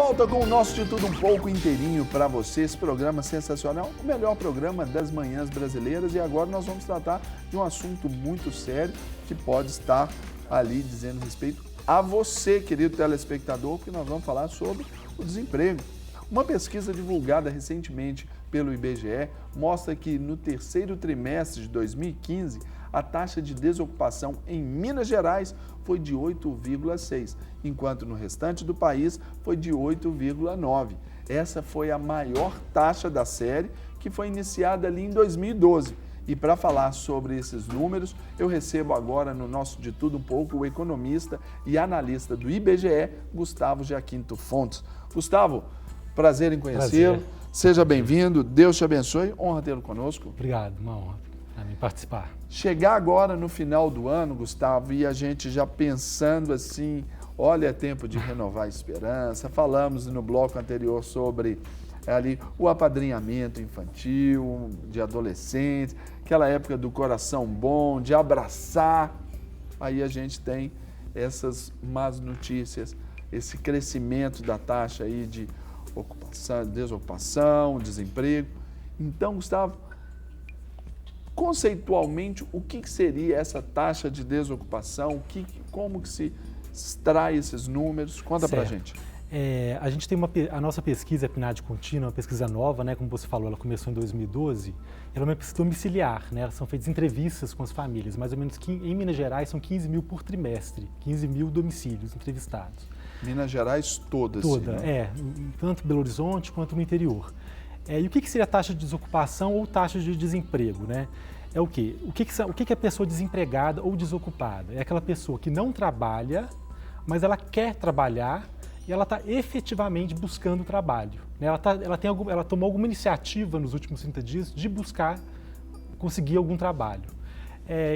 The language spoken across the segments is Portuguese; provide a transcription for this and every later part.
volta com o nosso De Tudo Um Pouco inteirinho para você, esse programa sensacional, o melhor programa das manhãs brasileiras. E agora nós vamos tratar de um assunto muito sério que pode estar ali dizendo respeito a você, querido telespectador, porque nós vamos falar sobre o desemprego. Uma pesquisa divulgada recentemente pelo IBGE mostra que no terceiro trimestre de 2015, a taxa de desocupação em Minas Gerais foi de 8,6%, enquanto no restante do país foi de 8,9%. Essa foi a maior taxa da série, que foi iniciada ali em 2012. E para falar sobre esses números, eu recebo agora no nosso De Tudo Um Pouco o economista e analista do IBGE, Gustavo Giaquinto Fontes. Gustavo, prazer em conhecê-lo. Seja bem-vindo, Deus te abençoe, honra tê-lo conosco. Obrigado, uma honra para mim participar. Chegar agora no final do ano, Gustavo, e a gente já pensando assim, olha, é tempo de renovar a esperança. Falamos no bloco anterior sobre ali o apadrinhamento infantil, de adolescentes, aquela época do coração bom, de abraçar. Aí a gente tem essas más notícias, esse crescimento da taxa aí de ocupação, desocupação, desemprego. Então, Gustavo, conceitualmente, o que seria essa taxa de desocupação? Como que se extrai esses números? Conta pra gente. A gente tem a nossa pesquisa, a PNAD contínua, uma pesquisa nova, né, como você falou, ela começou em 2012, ela é uma pesquisa domiciliar, né, são feitas entrevistas com as famílias, mais ou menos em Minas Gerais são 15 mil por trimestre, 15 mil domicílios entrevistados. Minas Gerais toda, Toda, né? tanto Belo Horizonte quanto no interior. E o que seria a taxa de desocupação ou taxa de desemprego, né? É o quê? O que é a pessoa desempregada ou desocupada? É aquela pessoa que não trabalha, mas ela quer trabalhar e ela está efetivamente buscando trabalho, né? Ela tomou alguma iniciativa nos últimos 30 dias de conseguir algum trabalho.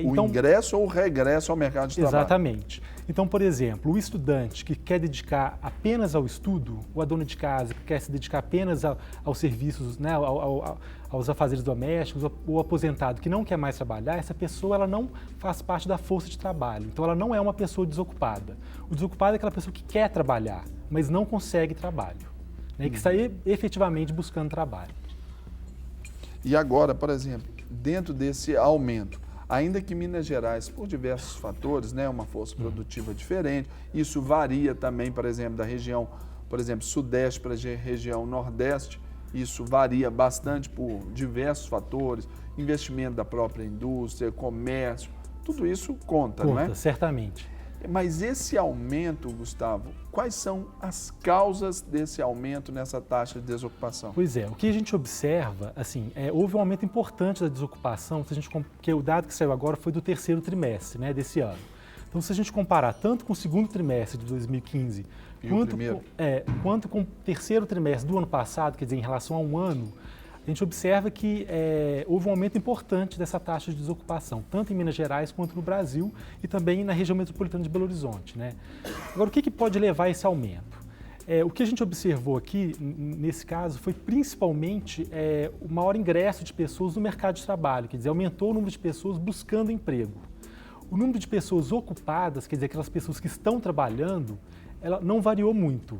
O ingresso ou o regresso ao mercado de trabalho. Exatamente. Então, por exemplo, o estudante que quer dedicar apenas ao estudo, ou a dona de casa que quer se dedicar apenas aos serviços, né, aos afazeres domésticos, ou o aposentado que não quer mais trabalhar, essa pessoa ela não faz parte da força de trabalho. Então, ela não é uma pessoa desocupada. O desocupado é aquela pessoa que quer trabalhar, mas não consegue trabalho, né, que está efetivamente buscando trabalho. E agora, por exemplo, dentro desse aumento, ainda que Minas Gerais, por diversos fatores, né, uma força produtiva diferente, isso varia também, por exemplo, da região, por exemplo, sudeste para a região nordeste, isso varia bastante por diversos fatores, investimento da própria indústria, comércio, tudo isso conta, não é? Conta, certamente. Mas esse aumento, Gustavo, quais são as causas desse aumento nessa taxa de desocupação? Pois é, o que a gente observa, assim, houve um aumento importante da desocupação, porque o dado que saiu agora foi do terceiro trimestre, né, desse ano. Então, se a gente comparar tanto com o segundo trimestre de 2015, quanto com o terceiro trimestre do ano passado, quer dizer, em relação a um ano, a gente observa que houve um aumento importante dessa taxa de desocupação, tanto em Minas Gerais quanto no Brasil e também na região metropolitana de Belo Horizonte, né? Agora, o que pode levar a esse aumento? O que a gente observou aqui, nesse caso, foi principalmente o maior ingresso de pessoas no mercado de trabalho, quer dizer, aumentou o número de pessoas buscando emprego. O número de pessoas ocupadas, quer dizer, aquelas pessoas que estão trabalhando, ela não variou muito.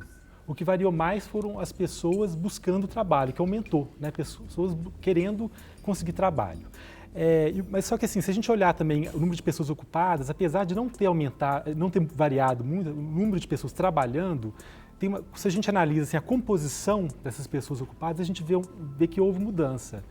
O que variou mais foram as pessoas buscando trabalho, que aumentou, né? Pessoas querendo conseguir trabalho. Mas só que assim, se a gente olhar também o número de pessoas ocupadas, apesar de não ter variado muito o número de pessoas trabalhando, se a gente analisa assim, a composição dessas pessoas ocupadas, a gente vê que houve mudança.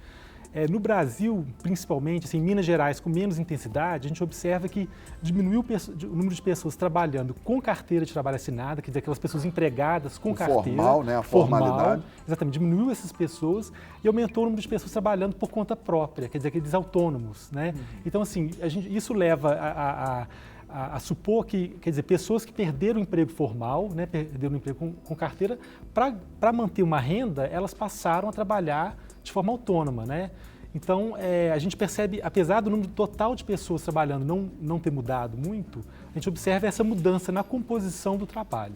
No Brasil, principalmente, assim, em Minas Gerais, com menos intensidade, a gente observa que diminuiu o número de pessoas trabalhando com carteira de trabalho assinada, quer dizer, aquelas pessoas empregadas com carteira. Formal, né? A formalidade. Exatamente, diminuiu essas pessoas e aumentou o número de pessoas trabalhando por conta própria, quer dizer, aqueles autônomos, né? Então, assim, isso leva a supor que, quer dizer, pessoas que perderam o emprego formal, né, perderam o emprego com carteira, para manter uma renda, elas passaram a trabalhar de forma autônoma, né? Então, a gente percebe, apesar do número total de pessoas trabalhando não ter mudado muito, a gente observa essa mudança na composição do trabalho.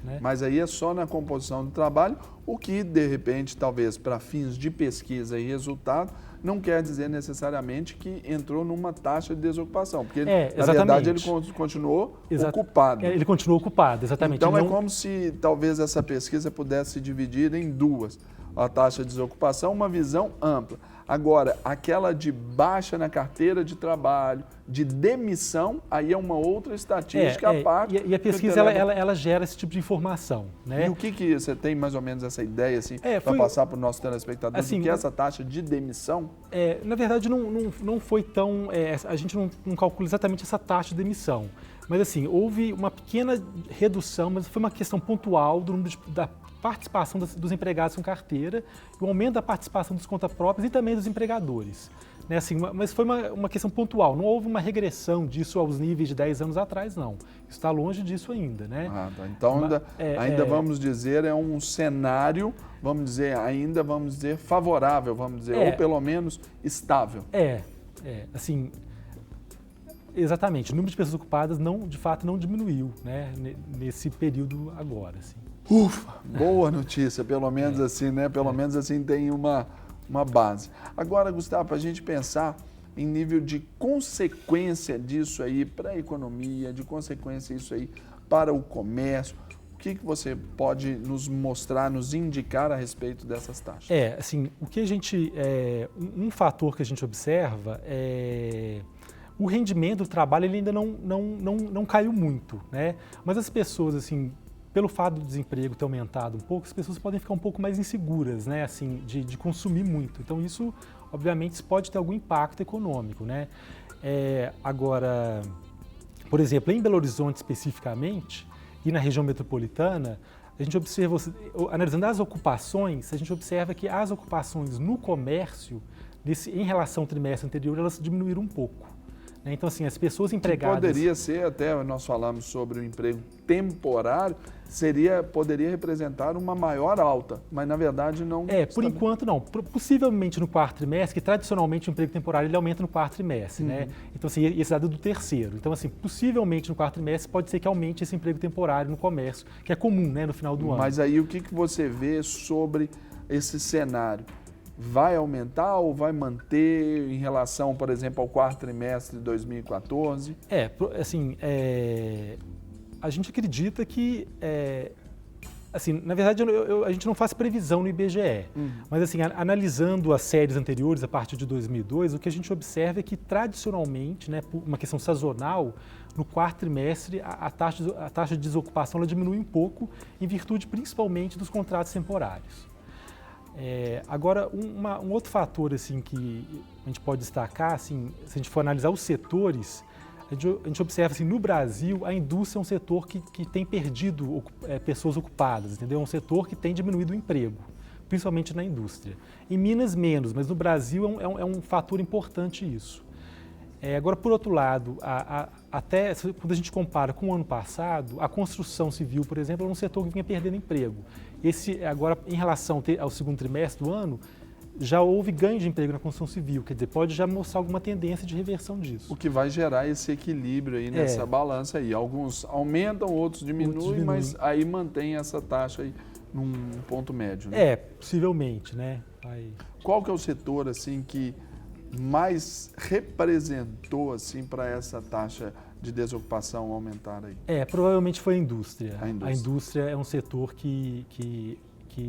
Né? Mas aí é só na composição do trabalho, o que, de repente, talvez para fins de pesquisa e resultado, não quer dizer necessariamente que entrou numa taxa de desocupação, porque, na verdade, ele continuou ocupado. Ele continuou ocupado, exatamente. Então, é como se talvez essa pesquisa pudesse se dividir em duas. A taxa de desocupação, uma visão ampla. Agora, aquela de baixa na carteira de trabalho, de demissão, aí é uma outra estatística à parte. E a pesquisa, ela gera esse tipo de informação. Né? E o que você tem mais ou menos essa ideia, assim, para passar para o nosso telespectador, assim, do que é essa taxa de demissão? Na verdade, não foi tão... a gente não calcula exatamente essa taxa de demissão. Mas, assim, houve uma pequena redução, mas foi uma questão pontual do número da participação dos empregados com carteira, o aumento da participação dos contas próprias e também dos empregadores. Né? Assim, mas foi uma questão pontual, não houve uma regressão disso aos níveis de 10 anos atrás, não. Isso está longe disso ainda. Né? Tá. Então, ainda vamos dizer, é um cenário, vamos dizer, favorável, ou pelo menos estável. Assim... Exatamente, o número de pessoas ocupadas, de fato, não diminuiu, né, nesse período agora. Assim. Ufa, boa notícia, pelo menos assim, né? Pelo menos assim tem uma base. Agora, Gustavo, para a gente pensar em nível de consequência disso aí para a economia, de consequência disso aí para o comércio, o que você pode nos mostrar, nos indicar a respeito dessas taxas? Assim, o que a gente, um fator que a gente observa é... O rendimento do trabalho ele ainda não caiu muito, né? Mas as pessoas, assim, pelo fato do desemprego ter aumentado um pouco, as pessoas podem ficar um pouco mais inseguras, né? Assim, de consumir muito. Então, isso, obviamente, pode ter algum impacto econômico, né? Agora, por exemplo, em Belo Horizonte especificamente, e na região metropolitana, a gente observa, analisando as ocupações, a gente observa que as ocupações no comércio, em relação ao trimestre anterior, elas diminuíram um pouco. Então, assim, as pessoas empregadas... Que poderia ser, até nós falamos sobre o emprego temporário, poderia representar uma maior alta, mas na verdade não... Por enquanto não. Possivelmente no quarto trimestre, que tradicionalmente o emprego temporário ele aumenta no quarto trimestre, né? Então, assim, esse dado é do terceiro. Então, assim, possivelmente no quarto trimestre pode ser que aumente esse emprego temporário no comércio, que é comum, né, no final do ano. Mas aí o que você vê sobre esse cenário? Vai aumentar ou vai manter em relação, por exemplo, ao quarto trimestre de 2014? A gente acredita que, assim, na verdade, a gente não faz previsão no IBGE, mas, assim, analisando as séries anteriores, a partir de 2002, o que a gente observa é que, tradicionalmente, né, por uma questão sazonal, no quarto trimestre, a taxa de desocupação ela diminui um pouco, em virtude, principalmente, dos contratos temporários. Agora, um outro fator assim, que a gente pode destacar, assim, se a gente for analisar os setores, a gente observa assim, no Brasil, a indústria é um setor que tem perdido pessoas ocupadas, entendeu? É um setor que tem diminuído o emprego, principalmente na indústria. Em Minas, menos, mas no Brasil é um fator importante isso. Agora, por outro lado, até quando a gente compara com o ano passado, a construção civil, por exemplo, é um setor que vinha perdendo emprego. Agora, em relação ao segundo trimestre do ano, já houve ganho de emprego na construção civil, quer dizer, pode já mostrar alguma tendência de reversão disso. O que vai gerar esse equilíbrio aí nessa balança aí. Alguns aumentam, outros diminuem, mas aí mantém essa taxa aí num ponto médio, né? Possivelmente, né? Qual que é o setor, assim, que mais representou, assim, para essa taxa de desocupação aumentar aí? Provavelmente foi a indústria. A indústria é um setor que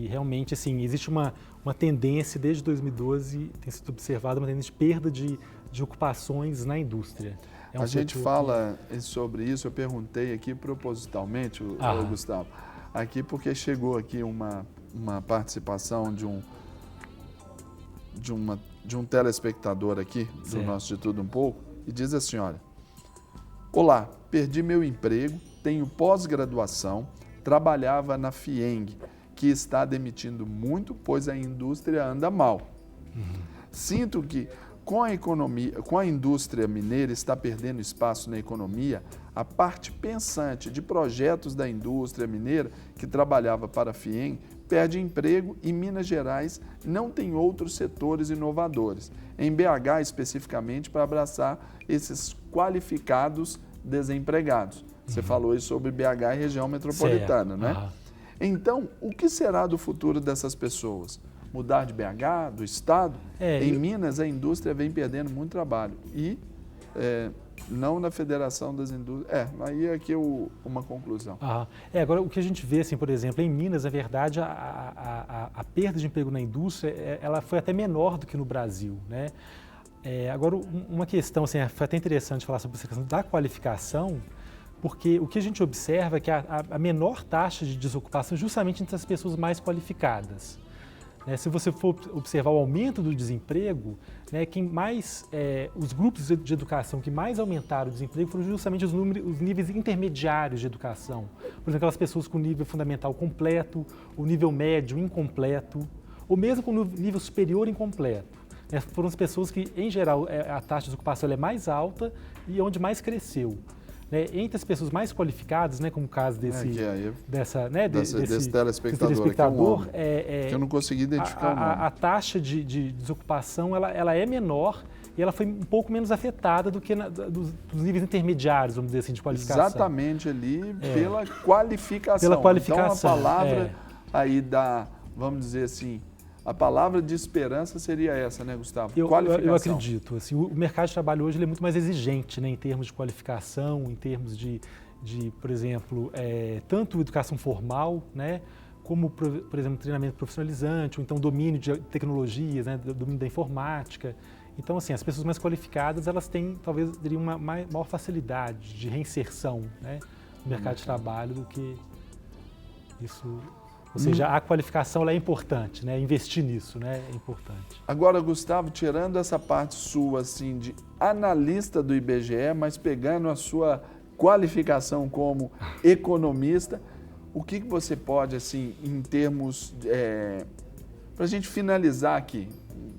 realmente, assim, existe uma tendência, desde 2012, tem sido observada uma tendência de perda de ocupações na indústria. A gente fala sobre isso, eu perguntei aqui propositalmente, Gustavo, aqui porque chegou aqui uma participação de um telespectador aqui, do nosso De Tudo Um Pouco, e diz assim, olha, olá, perdi meu emprego, tenho pós-graduação, trabalhava na FIENG, que está demitindo muito, pois a indústria anda mal. Sinto que com a indústria mineira está perdendo espaço na economia, a parte pensante de projetos da indústria mineira, que trabalhava para a FIENG, perde emprego e Minas Gerais não tem outros setores inovadores, em BH especificamente, para abraçar esses qualificados desempregados. Você falou isso sobre BH e região metropolitana, né? Então, o que será do futuro dessas pessoas? Mudar de BH, do estado? Em Minas, a indústria vem perdendo muito trabalho e não na Federação das Indústrias. Aí é aqui uma conclusão. Agora, o que a gente vê, assim, por exemplo, em Minas, na verdade, a perda de emprego na indústria, ela foi até menor do que no Brasil, né? Agora, uma questão, assim, foi até interessante falar sobre essa questão da qualificação, porque o que a gente observa é que a menor taxa de desocupação é justamente entre as pessoas mais qualificadas. Se você for observar o aumento do desemprego, os grupos de educação que mais aumentaram o desemprego foram justamente os níveis intermediários de educação. Por exemplo, aquelas pessoas com nível fundamental completo, o nível médio incompleto, ou mesmo com o nível superior incompleto. Foram as pessoas que, em geral, a taxa de desocupação é mais alta e onde mais cresceu. Entre as pessoas mais qualificadas, como o caso desse telespectador, que eu não consegui identificar o nome. A taxa de desocupação ela é menor e ela foi um pouco menos afetada do que dos níveis intermediários, vamos dizer assim, de qualificação. Exatamente ali pela qualificação. Então a palavra aí vamos dizer assim, a palavra de esperança seria essa, né, Gustavo? Qualificação. Eu acredito. Assim, o mercado de trabalho hoje ele é muito mais exigente, em termos de qualificação, em termos de por exemplo, tanto educação formal, como, por exemplo, treinamento profissionalizante, ou então domínio de tecnologias, domínio da informática. Então, assim, as pessoas mais qualificadas, elas têm, talvez, teriam uma maior facilidade de reinserção, no mercado de trabalho do que isso. Ou seja, a qualificação ela é importante, investir nisso é importante. Agora, Gustavo, tirando essa parte sua assim, de analista do IBGE, mas pegando a sua qualificação como economista, o que você pode, assim, em termos, para a gente finalizar aqui,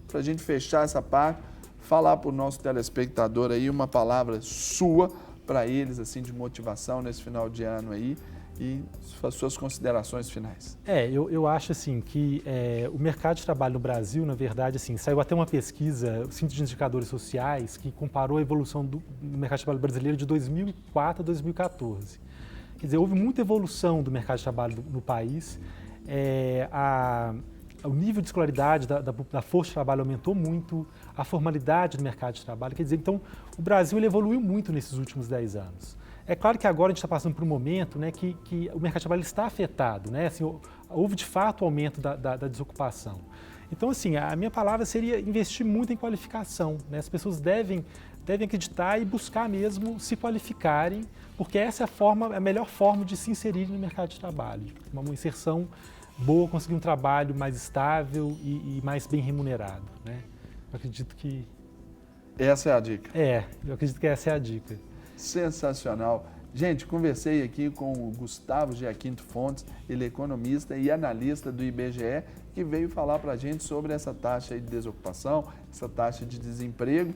para a gente fechar essa parte, falar para o nosso telespectador aí uma palavra sua para eles, assim, de motivação nesse final de ano aí, e as suas considerações finais. Eu acho assim que o mercado de trabalho no Brasil, na verdade, assim, saiu até uma pesquisa, o Centro de Indicadores Sociais, que comparou a evolução do mercado de trabalho brasileiro de 2004 a 2014. Quer dizer, houve muita evolução do mercado de trabalho no país, o nível de escolaridade da força de trabalho aumentou muito, a formalidade do mercado de trabalho, quer dizer, então o Brasil ele evoluiu muito nesses últimos 10 anos. É claro que agora a gente está passando por um momento que o mercado de trabalho está afetado, assim, houve de fato o aumento da desocupação. Então, assim, a minha palavra seria investir muito em qualificação. As pessoas devem acreditar e buscar mesmo se qualificarem, porque essa é a melhor forma de se inserir no mercado de trabalho. Uma inserção boa, conseguir um trabalho mais estável e mais bem remunerado. Eu acredito que... Essa é a dica. Eu acredito que essa é a dica. Sensacional. Gente, conversei aqui com o Gustavo Giaquinto Fontes, ele é economista e analista do IBGE, que veio falar para a gente sobre essa taxa de desocupação, essa taxa de desemprego.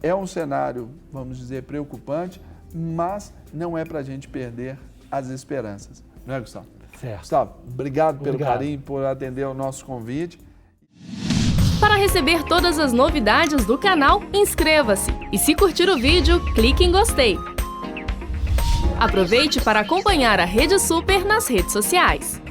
É um cenário, vamos dizer, preocupante, mas não é para a gente perder as esperanças. Não é, Gustavo? Certo. Gustavo, obrigado pelo carinho, por atender ao nosso convite. Para receber todas as novidades do canal, inscreva-se e se curtir o vídeo, clique em gostei. Aproveite para acompanhar a Rede Super nas redes sociais.